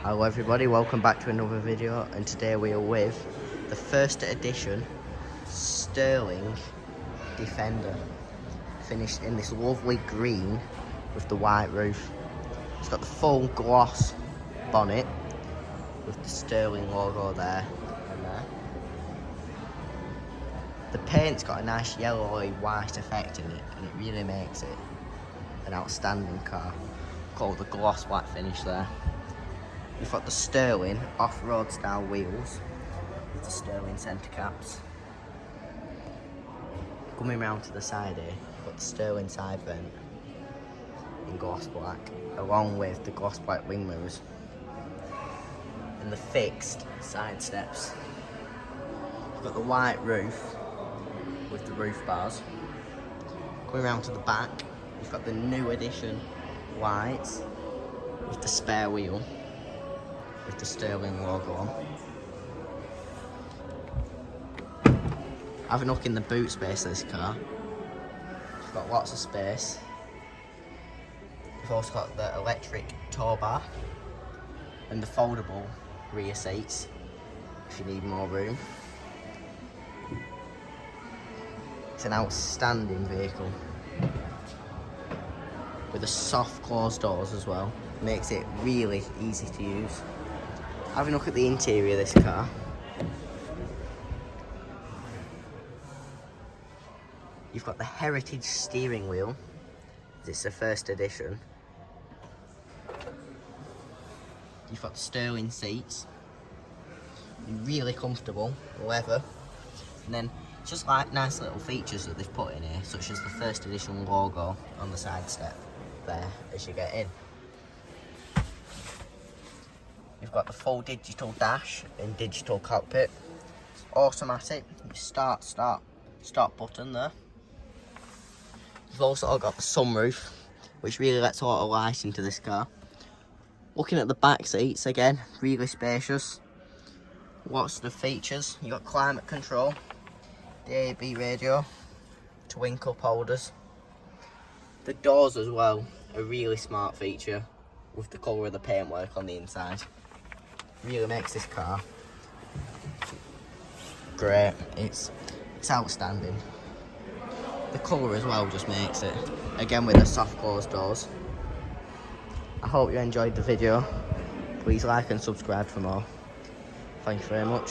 Hello everybody, welcome back to another video, and today we are with the first edition Sterling Defender, finished in this lovely green with the white roof. It's got the full gloss bonnet with the Sterling logo there and there. The paint's got a nice yellowy white effect in it, and it really makes it an outstanding car. Called the gloss black finish there. You've got the Sterling off-road style wheels with the Sterling centre caps. Coming round to the side here, you've got the Sterling side vent in gloss black, along with the gloss black wing mirrors and the fixed side steps. You've got the white roof with the roof bars. Coming round to the back, you've got the new edition lights with the spare wheel with the Sterling logo on. Have a look in the boot space of this car. It's got lots of space. You've also got the electric tow bar and the foldable rear seats if you need more room. It's an outstanding vehicle with the soft closed doors as well. Makes it really easy to use. Having a look at the interior of this car. You've got the heritage steering wheel. It's the first edition. You've got the Sterling seats. Really comfortable, leather. And then just like nice little features that they've put in here, such as the first edition logo on the side step there as you get in. You've got the full digital dash and digital cockpit. It's automatic. Start button there. You've also got the sunroof, which really lets a lot of light into this car. Looking at the back seats again, really spacious. Lots of features. You've got climate control, the AB radio, twin cup holders. The doors as well, a really smart feature with the colour of the paintwork on the inside. Really makes this car great. It's outstanding. The colour as well just makes it, again with the soft closed doors. I hope you enjoyed the video. Please like and subscribe for more. Thank you very much.